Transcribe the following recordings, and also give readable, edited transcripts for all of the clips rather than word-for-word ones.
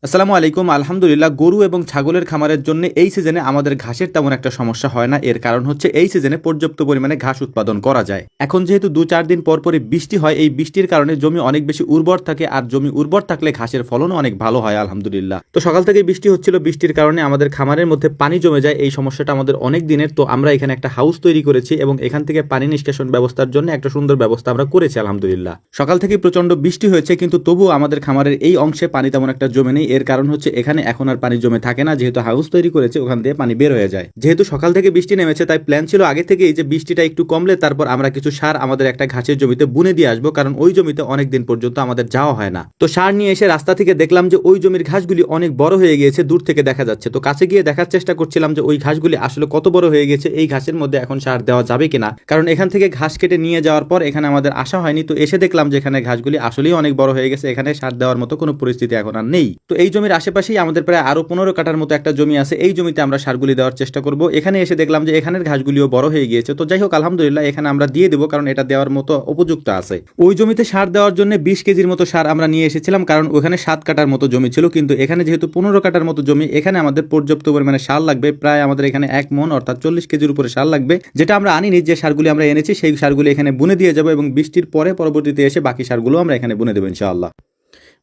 আসসালামু আলাইকুম। আলহামদুলিল্লাহ, গরু এবং ছাগলের খামারের জন্য এই সিজনে আমাদের ঘাসের তেমন একটা সমস্যা হয় না। এর কারণ হচ্ছে এই সিজনে পর্যাপ্ত পরিমাণে ঘাস উৎপাদন করা যায়। এখন যেহেতু 2-4 দিন পর পরই বৃষ্টি হয়, এই বৃষ্টির কারণে জমি অনেক বেশি উর্বর থাকে, আর জমি উর্বর থাকলে ঘাসের ফলনও অনেক ভালো হয় আলহামদুলিল্লাহ। তো সকাল থেকে বৃষ্টি হচ্ছিল, বৃষ্টির কারণে আমাদের খামারের মধ্যে পানি জমে যায়। এই সমস্যাটা আমাদের অনেক দিনের। তো আমরা এখানে একটা হাউস তৈরি করেছি এবং এখান থেকে পানি নিষ্কাশন ব্যবস্থার জন্য একটা সুন্দর ব্যবস্থা আমরা করেছি আলহামদুলিল্লাহ। সকাল থেকে প্রচন্ড বৃষ্টি হয়েছে, কিন্তু তবুও আমাদের খামারের এই অংশে পানি তেমন একটা জমে নেই। এর কারণ হচ্ছে এখানে এখন আর পানি জমে থাকে না, যেহেতু হাউস তৈরি করেছে ওখান দিয়ে পানি বের হয়ে যায়। যেহেতু সকাল থেকে বৃষ্টি নেমেছে, তাই প্ল্যান ছিল আগে থেকেই যে বৃষ্টিটা একটু কমলে তারপর আমরা কিছু সার আমাদের একটা ঘাসের জমিতে বুনে দিয়ে আসবো, কারণ ওই জমিতে অনেক দিন পর্যন্ত আমাদের যাওয়া হয় না। তো সার নিয়ে এসে রাস্তা থেকে দেখলাম যে ওই জমির ঘাসগুলি অনেক বড় হয়ে গিয়েছে, দূর থেকে দেখা যাচ্ছে। তো কাছে গিয়ে দেখার চেষ্টা করছিলাম যে ওই ঘাসগুলি আসলে কত বড় হয়ে গেছে, এই ঘাসের মধ্যে এখন সার দেওয়া যাবে কিনা, কারণ এখান থেকে ঘাস কেটে নিয়ে যাওয়ার পর এখানে আমাদের আসা হয়নি। তো এসে দেখলাম যে এখানে ঘাসগুলি আসলেই অনেক বড় হয়ে গেছে, এখানে সার দেওয়ার মতো কোনো পরিস্থিতি এখন আর নেই। তো এই জমির আশেপাশেই আমাদের প্রায় আরো 15 কাঠার মতো একটা জমি আছে, এই জমিতে আমরা সারগুলি দেওয়ার চেষ্টা করব। এখানে এসে দেখলাম যে এখানের ঘাসগুলিও বড় হয়ে গিয়েছে। তো যাই হোক, আলহামদুলিল্লাহ এখানে আমরা দিয়ে দেবো, কারণ এটা দেওয়ার মতো উপযুক্ত আছে। ওই জমিতে সার দেওয়ার জন্য 20 কেজির মতো সার আমরা নিয়ে এসেছিলাম, কারণ ওখানে 7 কাঠার মতো জমি ছিল, কিন্তু এখানে যেহেতু 15 কাঠার মতো জমি, এখানে আমাদের পর্যাপ্ত পরিমাণে সার লাগবে। প্রায় আমাদের এখানে 1 মণ অর্থাৎ 40 কেজির উপরে সার লাগবে, যেটা আমরা আনিনি। যে সারগুলি আমরা এনেছি সেই সারগুলি এখানে বুনে দিয়ে যাবো এবং বৃষ্টির পরে পরবর্তীতে এসে বাকি সারগুলো আমরা এখানে বুনে দেবো ইনশাআল্লাহ।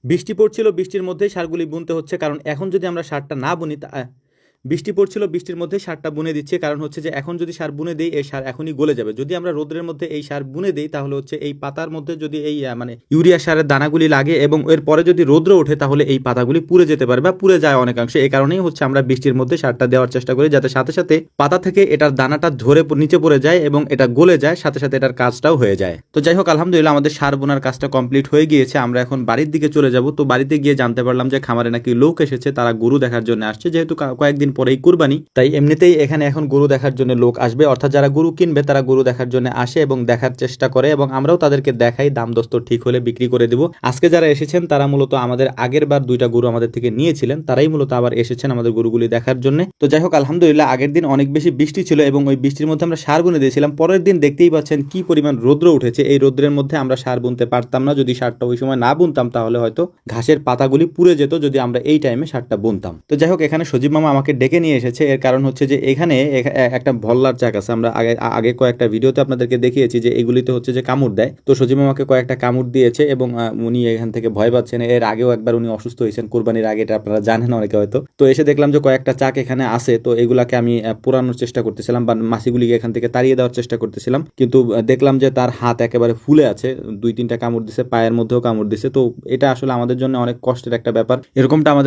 বৃষ্টি পড়ছিল, বৃষ্টির মধ্যেই সারগুলি বুনতে হচ্ছে, কারণ এখন যদি আমরা সারটা না বুনি বৃষ্টি পড়ছিল, বৃষ্টির মধ্যে সারটা বুনে দিচ্ছে। কারণ হচ্ছে যে এখন যদি সার বুনে দিই, এই সার এখনই গলে যাবে। যদি আমরা রোদ্রের মধ্যে এই সার বুনে দিই, তাহলে হচ্ছে এই পাতার মধ্যে যদি এই ইউরিয়া সারের দানাগুলি লাগে এবং এর পরে যদি রোদ্র ওঠে, তাহলে এই পাতাগুলি পুড়ে যেতে পারে বা পুড়ে যায় অনেকাংশে। এই কারণেই হচ্ছে আমরা বৃষ্টির মধ্যে সারটা দেওয়ার চেষ্টা করি, যাতে সাথে সাথে পাতা থেকে এটার দানাটা ঝরে নিচে পড়ে যায় এবং এটা গলে যায়, সাথে সাথে এটার কাজটাও হয়ে যায়। তো যাই হোক, আলহামদুলিল্লাহ আমাদের সার বোনার কাজটা কমপ্লিট হয়ে গিয়েছে। আমরা এখন বাড়ির দিকে চলে যাব। তো বাড়িতে গিয়ে জানতে পারলাম যে খামারে নাকি লোক এসেছে, তারা গরু দেখার জন্য আসছে। যেহেতু কয়েকদিন পরেই কুরবানি, তাই এমনিতেই এখানে এখন গরু দেখার জন্য লোক আসবে, অর্থাৎ যারা গরু কিনবে তারা গরু দেখার জন্য আসে এবং দেখার চেষ্টা করে, এবং আমরাও তাদেরকে দেখাই, দাম দস্ত ঠিক হলে বিক্রি করে দিব। আজকে যারা এসেছেন তারা মূলত আমাদের আগের বার 2টা গরু আমাদের থেকে নিয়েছিলেন, তারাই মূলত আবার এসেছেন আমাদের গরুগুলি দেখার জন্য। তো যাই হোক, আলহামদুলিল্লাহ আগের দিন অনেক বেশি বৃষ্টি ছিল এবং ওই বৃষ্টির মধ্যে আমরা সার বুনে দিয়েছিলাম। পরের দিন দেখতেই পাচ্ছেন কি পরিমাণ রৌদ্র উঠেছে। এই রৌদ্রের মধ্যে আমরা সার বুনতে পারতাম না। যদি সারটা ওই সময় না বুনতাম, তাহলে হয়তো ঘাসের পাতাগুলি পুড়ে যেত, যদি আমরা এই টাইমে সারটা বুনতাম। তো যাই হোক, এখানে সজীব মামা আমাকে ডেকে নিয়ে এসেছে। এর কারণ হচ্ছে যে এখানে একটা ভল্লার চাক আছে। আমরা আগে কয়েকটা ভিডিওতে আপনাদেরকে দেখিয়েছি যে এগুলিতে হচ্ছে যে কামড় দেয়। তো সজীব মামাকে কয়েকটা কামড় দিয়েছে এবং উনি এখান থেকে ভয় পাচ্ছেন। এর আগেও একবার উনি অসুস্থ হয়েছেন কোরবানির আগে, এটা আপনারা জানেন অনেকে হয়তো। তো এসে দেখলাম যে কয়েকটা চাক এখানে আছে। তো এগুলাকে আমি পোড়ানোর চেষ্টা করতেছিলাম বা মাছিগুলিকে এখান থেকে তাড়িয়ে দেওয়ার চেষ্টা করতেছিলাম, কিন্তু দেখলাম যে তার হাত একেবারে ফুলে আছে। 2-3টা কামড় দিছে, পায়ের মধ্যেও কামড় দিছে। তো এটা আসলে আমাদের জন্য অনেক কষ্টের একটা ব্যাপার। এরকমটা আমাদের